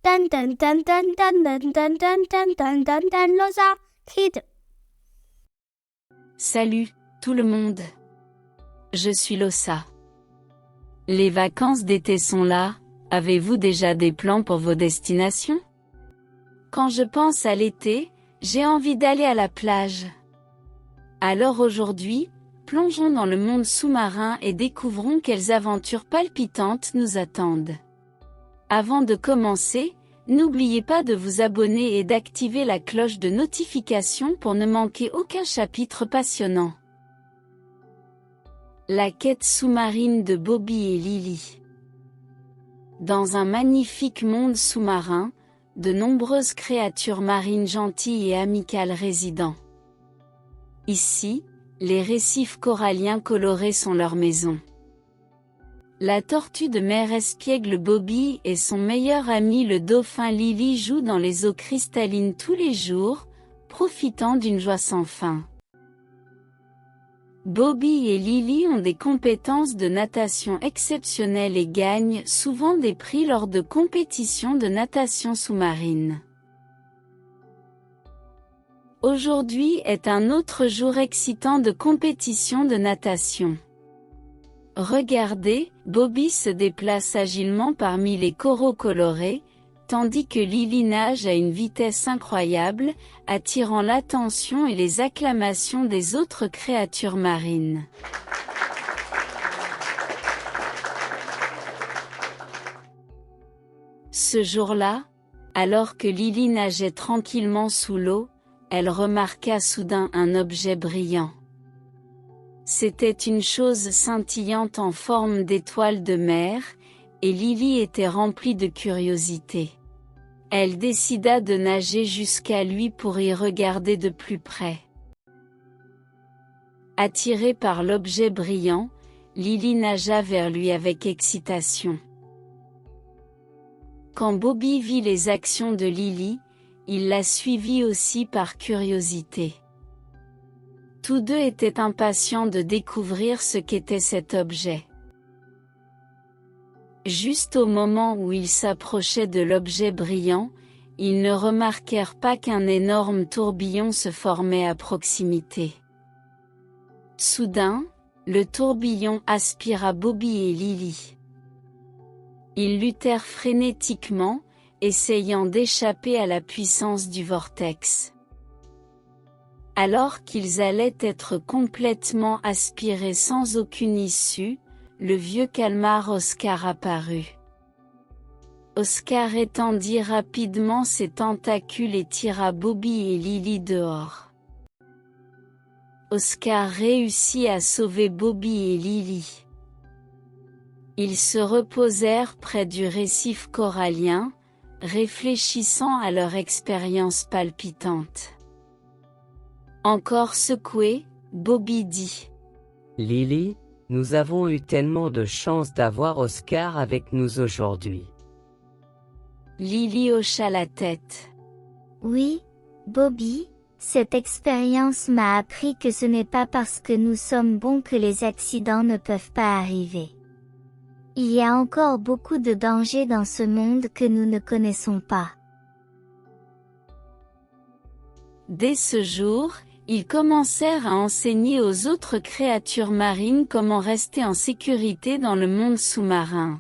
Dun dun dun dun dun dun dun dun dun dun dun dun Losa Kid. Salut, tout le monde. Je suis Losa. Les vacances d'été sont là, avez-vous déjà des plans pour vos destinations? Quand je pense à l'été, j'ai envie d'aller à la plage. Alors aujourd'hui, plongeons dans le monde sous-marin et découvrons quelles aventures palpitantes nous attendent. Avant de commencer, n'oubliez pas de vous abonner et d'activer la cloche de notification pour ne manquer aucun chapitre passionnant. La quête sous-marine de Bobby et Lily. Dans un magnifique monde sous-marin, de nombreuses créatures marines gentilles et amicales résident. Ici, les récifs coralliens colorés sont leur maison. La tortue de mer espiègle Bobby et son meilleur ami le dauphin Lily jouent dans les eaux cristallines tous les jours, profitant d'une joie sans fin. Bobby et Lily ont des compétences de natation exceptionnelles et gagnent souvent des prix lors de compétitions de natation sous-marine. Aujourd'hui est un autre jour excitant de compétition de natation. Regardez, Bobby se déplace agilement parmi les coraux colorés, tandis que Lily nage à une vitesse incroyable, attirant l'attention et les acclamations des autres créatures marines. Ce jour-là, alors que Lily nageait tranquillement sous l'eau, elle remarqua soudain un objet brillant. C'était une chose scintillante en forme d'étoile de mer, et Lily était remplie de curiosité. Elle décida de nager jusqu'à lui pour y regarder de plus près. Attirée par l'objet brillant, Lily nagea vers lui avec excitation. Quand Bobby vit les actions de Lily, il la suivit aussi par curiosité. Tous deux étaient impatients de découvrir ce qu'était cet objet. Juste au moment où ils s'approchaient de l'objet brillant, ils ne remarquèrent pas qu'un énorme tourbillon se formait à proximité. Soudain, le tourbillon aspira Bobby et Lily. Ils luttèrent frénétiquement, essayant d'échapper à la puissance du vortex. Alors qu'ils allaient être complètement aspirés sans aucune issue, le vieux calmar Oscar apparut. Oscar étendit rapidement ses tentacules et tira Bobby et Lily dehors. Oscar réussit à sauver Bobby et Lily. Ils se reposèrent près du récif corallien, réfléchissant à leur expérience palpitante. Encore secoué, Bobby dit: Lily, nous avons eu tellement de chance d'avoir Oscar avec nous aujourd'hui. Lily hocha la tête. Oui, Bobby, cette expérience m'a appris que ce n'est pas parce que nous sommes bons que les accidents ne peuvent pas arriver. Il y a encore beaucoup de dangers dans ce monde que nous ne connaissons pas. Dès ce jour, ils commencèrent à enseigner aux autres créatures marines comment rester en sécurité dans le monde sous-marin.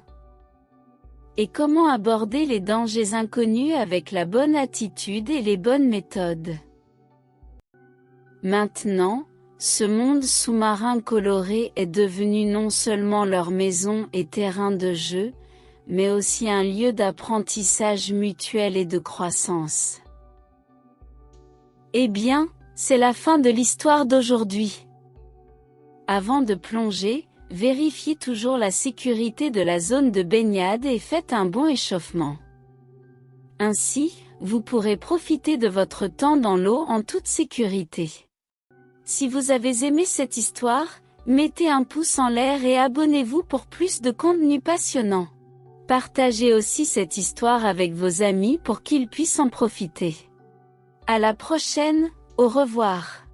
Et comment aborder les dangers inconnus avec la bonne attitude et les bonnes méthodes. Maintenant, ce monde sous-marin coloré est devenu non seulement leur maison et terrain de jeu, mais aussi un lieu d'apprentissage mutuel et de croissance. Eh bien, c'est la fin de l'histoire d'aujourd'hui. Avant de plonger, vérifiez toujours la sécurité de la zone de baignade et faites un bon échauffement. Ainsi, vous pourrez profiter de votre temps dans l'eau en toute sécurité. Si vous avez aimé cette histoire, mettez un pouce en l'air et abonnez-vous pour plus de contenu passionnant. Partagez aussi cette histoire avec vos amis pour qu'ils puissent en profiter. À la prochaine, au revoir.